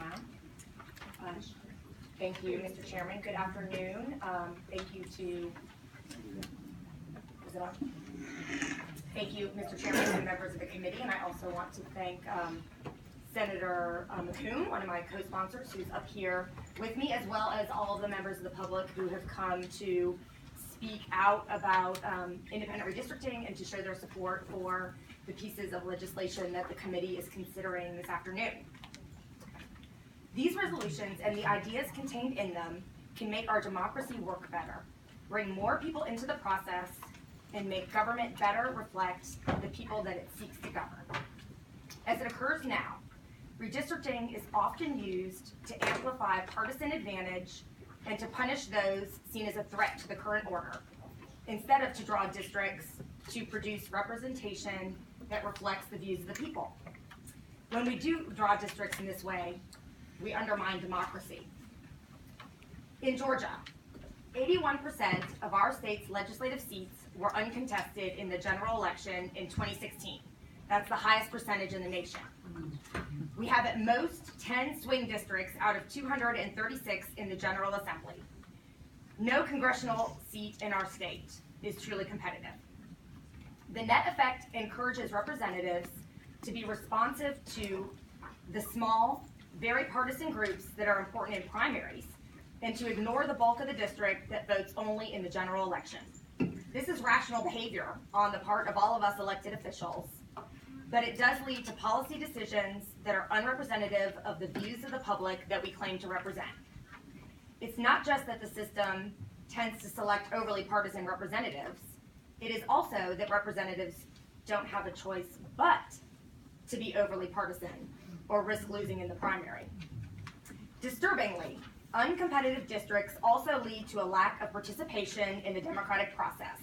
ma'am. Thank you, Mr. Chairman. Good afternoon. Thank you to, is it on? Thank you, Mr. Chairman and members of the committee, and I also want to thank Senator McCoon, one of my co-sponsors, who's up here with me, as well as all of the members of the public who have come to speak out about independent redistricting and to show their support for the pieces of legislation that the committee is considering this afternoon. These resolutions and the ideas contained in them can make our democracy work better, bring more people into the process, and make government better reflect the people that it seeks to govern. As it occurs now, redistricting is often used to amplify partisan advantage and to punish those seen as a threat to the current order, instead of to draw districts to produce representation that reflects the views of the people. When we do draw districts in this way, we undermine democracy. In Georgia, 81% of our state's legislative seats were uncontested in the general election in 2016. That's the highest percentage in the nation. We have at most 10 swing districts out of 236 in the General Assembly. No congressional seat in our state is truly competitive. The net effect encourages representatives to be responsive to the small, very partisan groups that are important in primaries, and to ignore the bulk of the district that votes only in the general election. This is rational behavior on the part of all of us elected officials, but it does lead to policy decisions that are unrepresentative of the views of the public that we claim to represent. It's not just that the system tends to select overly partisan representatives, it is also that representatives don't have a choice but to be overly partisan or risk losing in the primary. Disturbingly, uncompetitive districts also lead to a lack of participation in the democratic process.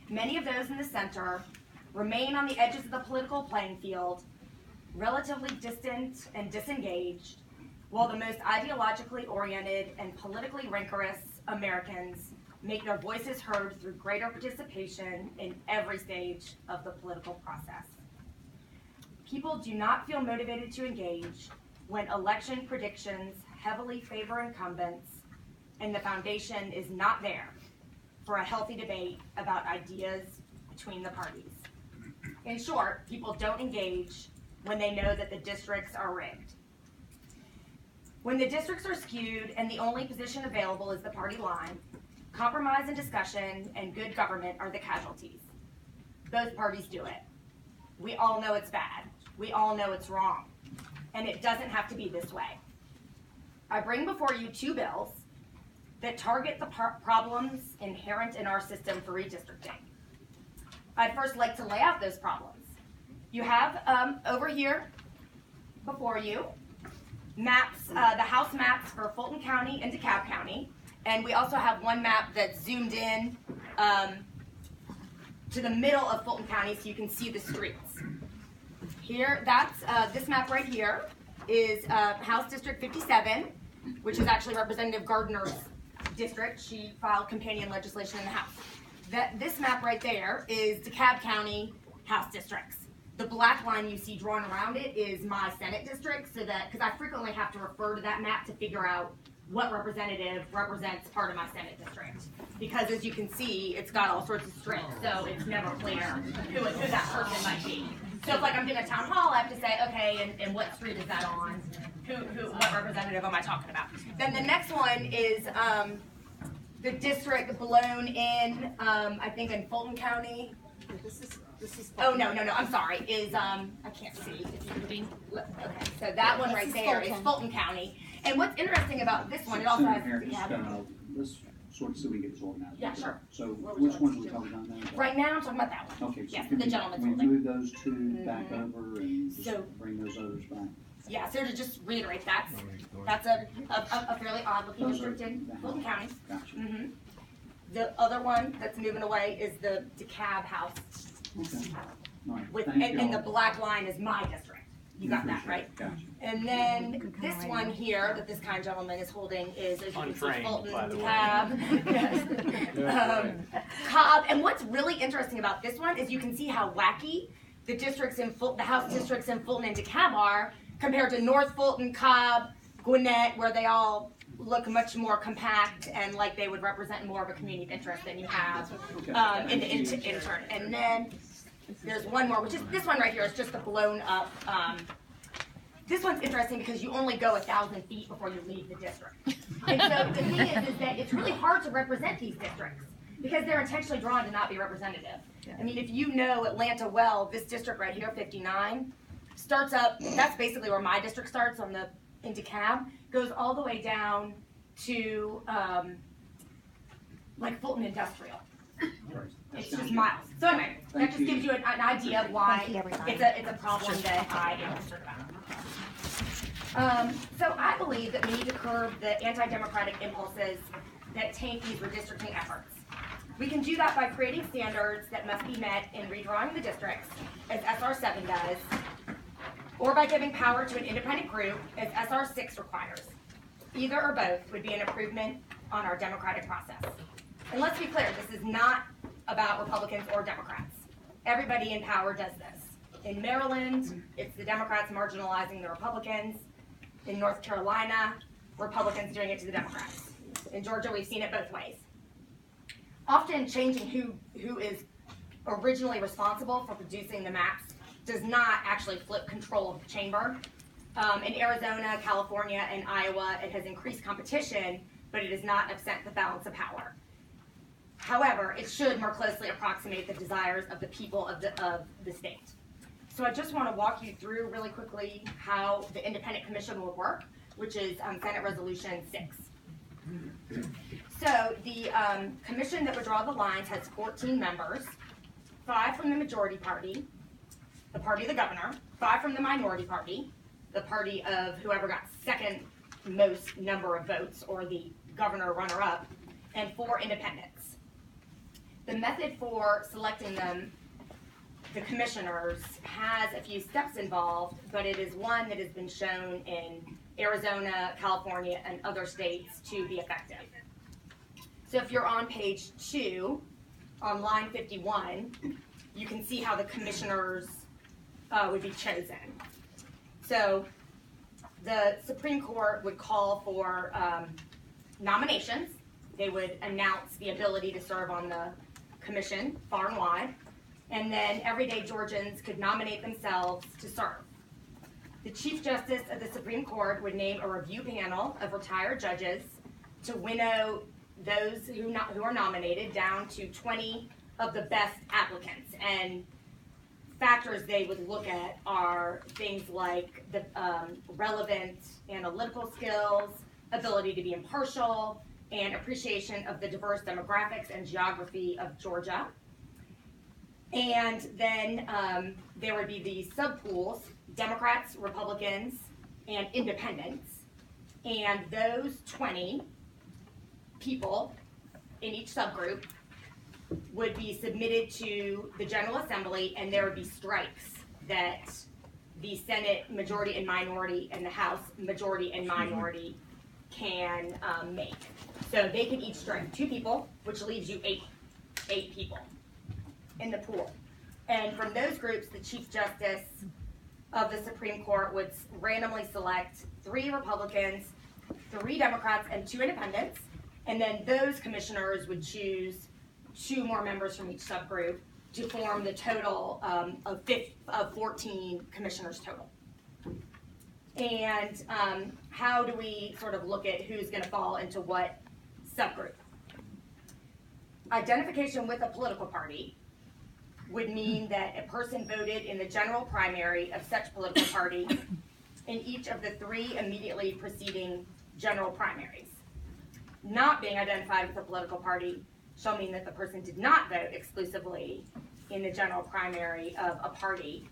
Many of those in the center remain on the edges of the political playing field, relatively distant and disengaged, while the most ideologically oriented and politically rancorous Americans make their voices heard through greater participation in every stage of the political process. People do not feel motivated to engage when election predictions heavily favor incumbents and the foundation is not there for a healthy debate about ideas between the parties. In short, people don't engage when they know that the districts are rigged. When the districts are skewed and the only position available is the party line, compromise and discussion and good government are the casualties. Both parties do it. We all know it's bad. We all know it's wrong. And it doesn't have to be this way. I bring before you two bills that target the problems inherent in our system for redistricting. I'd first like to lay out those problems. You have over here before you maps, the house maps for Fulton County and DeKalb County, and we also have one map that's zoomed in to the middle of Fulton County so you can see the streets. Here, that's this map right here is House District 57, which is actually Representative Gardner's district. She filed companion legislation in the House. This map right there is DeKalb County House districts. The black line you see drawn around it is my Senate district, so that, because I frequently have to refer to that map to figure out what representative represents part of my Senate district. Because as you can see, it's got all sorts of strips, so it's never clear who that person might be. So if like I'm doing a town hall, I have to say, okay, and what street is that on? What representative am I talking about? Then the next one is the district blown in, I think in Fulton County. This is oh, no, I'm sorry, is, I can't see. Okay, so that one right there is Fulton County. And what's interesting about this one, it also has, let's sort of see we get this organized. Yeah, sure. So which one are we talking about now? Right now, I'm talking about that one. Okay, so yes, can the gentleman's we move those two back over and just so, bring those others back? Yeah, so to just reiterate, that's a fairly odd looking district in Fulton County. Gotcha. The other one that's moving away is the DeKalb House. Okay. All right. With, and the black line is my district. You got that, right? Gotcha. And then this one here that this kind gentleman is holding is, as you can see, Fulton, DeKalb, Cobb. And what's really interesting about this one is you can see how wacky the districts in the House districts in Fulton and DeKalb are, compared to North Fulton, Cobb, Gwinnett, where they all look much more compact and like they would represent more of a community of interest than you have in the intern. And then there's one more, which is this one right here. Is just a blown up. This one's interesting because you only go 1,000 feet before you leave the district. And so the thing is that it's really hard to represent these districts because they're intentionally drawn to not be representative. I mean, if you know Atlanta well, this district right here, 59, starts up, that's basically where my district starts on the into Cab, goes all the way down to like Fulton Industrial. It's just miles. So anyway, that just gives you an idea of why it's a problem that I am concerned about. So I believe that we need to curb the anti-democratic impulses that taint these redistricting efforts. We can do that by creating standards that must be met in redrawing the districts, as SR 7 does, or by giving power to an independent group, as SR 6 requires. Either or both would be an improvement on our democratic process. And let's be clear, this is not about Republicans or Democrats. Everybody in power does this. In Maryland, it's the Democrats marginalizing the Republicans. In North Carolina, Republicans doing it to the Democrats. In Georgia, we've seen it both ways. Often changing who is originally responsible for producing the maps does not actually flip control of the chamber. In Arizona, California, and Iowa, it has increased competition, but it has not upset the balance of power. However, it should more closely approximate the desires of the people of the state. So I just want to walk you through really quickly how the independent commission will work, which is Senate Resolution 6. So the commission that would draw the lines has 14 members, 5 from the majority party, the party of the governor, 5 from the minority party, the party of whoever got second most number of votes, or the governor runner-up, and 4 independents. The method for selecting them, the commissioners, has a few steps involved, but it is one that has been shown in Arizona, California, and other states to be effective. So if you're on page 2, on line 51, you can see how the commissioners would be chosen. So the Supreme Court would call for nominations. They would announce the ability to serve on the commission far and wide, and then everyday Georgians could nominate themselves to serve. The Chief Justice of the Supreme Court would name a review panel of retired judges to winnow those who are nominated down to 20 of the best applicants. And factors they would look at are things like the relevant analytical skills, ability to be impartial, and appreciation of the diverse demographics and geography of Georgia. And then there would be the subpools, Democrats, Republicans, and independents. And those 20 people in each subgroup would be submitted to the General Assembly, and there would be strikes that the Senate majority and minority and the House majority and minority can make. So they can each strike 2 people, which leaves you 8 people in the pool. And from those groups, the Chief Justice of the Supreme Court would randomly select 3 Republicans, 3 Democrats, and 2 independents. And then those commissioners would choose 2 more members from each subgroup to form the total of 14 commissioners total. And how do we sort of look at who's going to fall into what subgroup? Identification with a political party would mean that a person voted in the general primary of such political party in each of the 3 immediately preceding general primaries. Not being identified with a political party shall mean that the person did not vote exclusively in the general primary of a party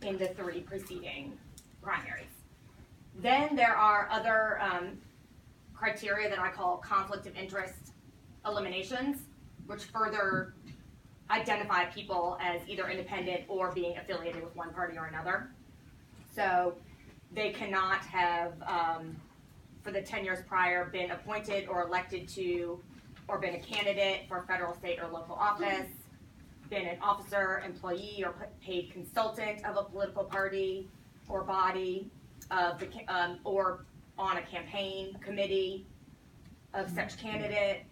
in the 3 preceding primaries. Then there are other criteria that I call conflict of interest eliminations, which further identify people as either independent or being affiliated with one party or another. So they cannot have, for the 10 years prior, been appointed or elected to, or been a candidate for a federal, state, or local office, been an officer, employee, or paid consultant of a political party or body, of the, or on a campaign committee of such candidate.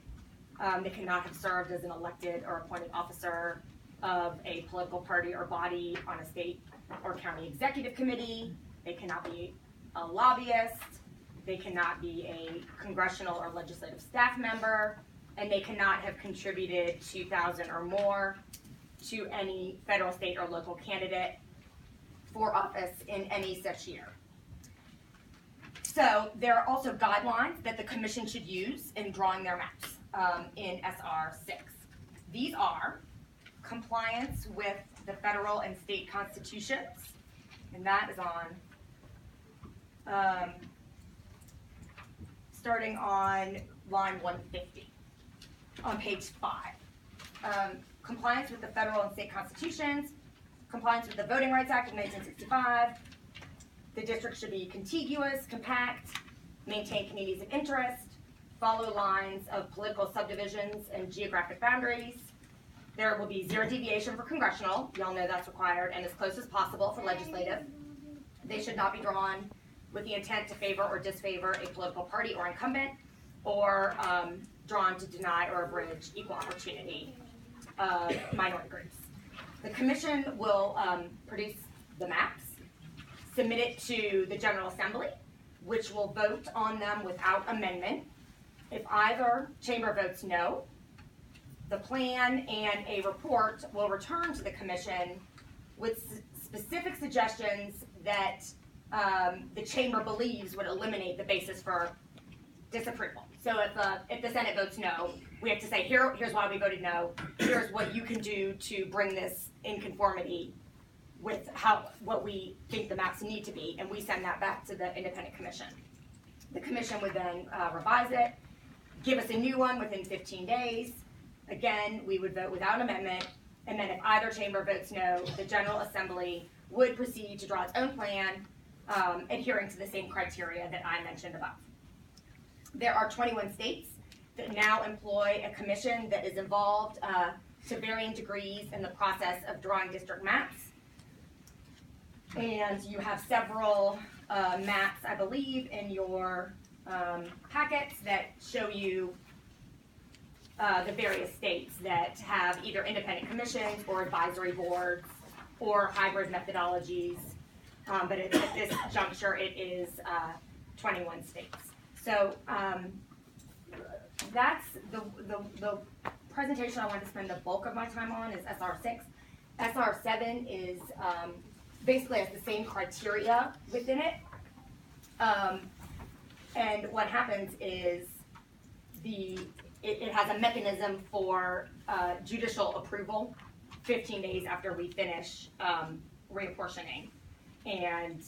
They cannot have served as an elected or appointed officer of a political party or body on a state or county executive committee. They cannot be a lobbyist. They cannot be a congressional or legislative staff member, and they cannot have contributed $2,000 or more to any federal, state, or local candidate for office in any such year. So there are also guidelines that the commission should use in drawing their maps in SR 6. These are compliance with the federal and state constitutions, and that is on starting on line 150 on page 5. Compliance with the federal and state constitutions, compliance with the Voting Rights Act of 1965. The district should be contiguous, compact, maintain communities of interest, follow lines of political subdivisions and geographic boundaries. There will be 0 deviation for congressional, y'all know that's required, and as close as possible for legislative. They should not be drawn with the intent to favor or disfavor a political party or incumbent, or drawn to deny or abridge equal opportunity minority groups. The commission will produce the maps, submit it to the General Assembly, which will vote on them without amendment. If either chamber votes no, the plan and a report will return to the commission with specific suggestions that the chamber believes would eliminate the basis for disapproval. So if the Senate votes no, we have to say, here's why we voted no, here's what you can do to bring this in conformity with what we think the maps need to be, and we send that back to the independent commission. The commission would then revise it, give us a new one within 15 days. Again, we would vote without amendment, and then if either chamber votes no, the General Assembly would proceed to draw its own plan, adhering to the same criteria that I mentioned above. There are 21 states that now employ a commission that is involved to varying degrees in the process of drawing district maps. And you have several maps, I believe, in your packets that show you the various states that have either independent commissions or advisory boards or hybrid methodologies. But at this juncture, it is 21 states. So that's the presentation I wanted to spend the bulk of my time on is SR 6. SR 7 is basically has the same criteria within it. And what happens is it has a mechanism for judicial approval 15 days after we finish reapportioning. And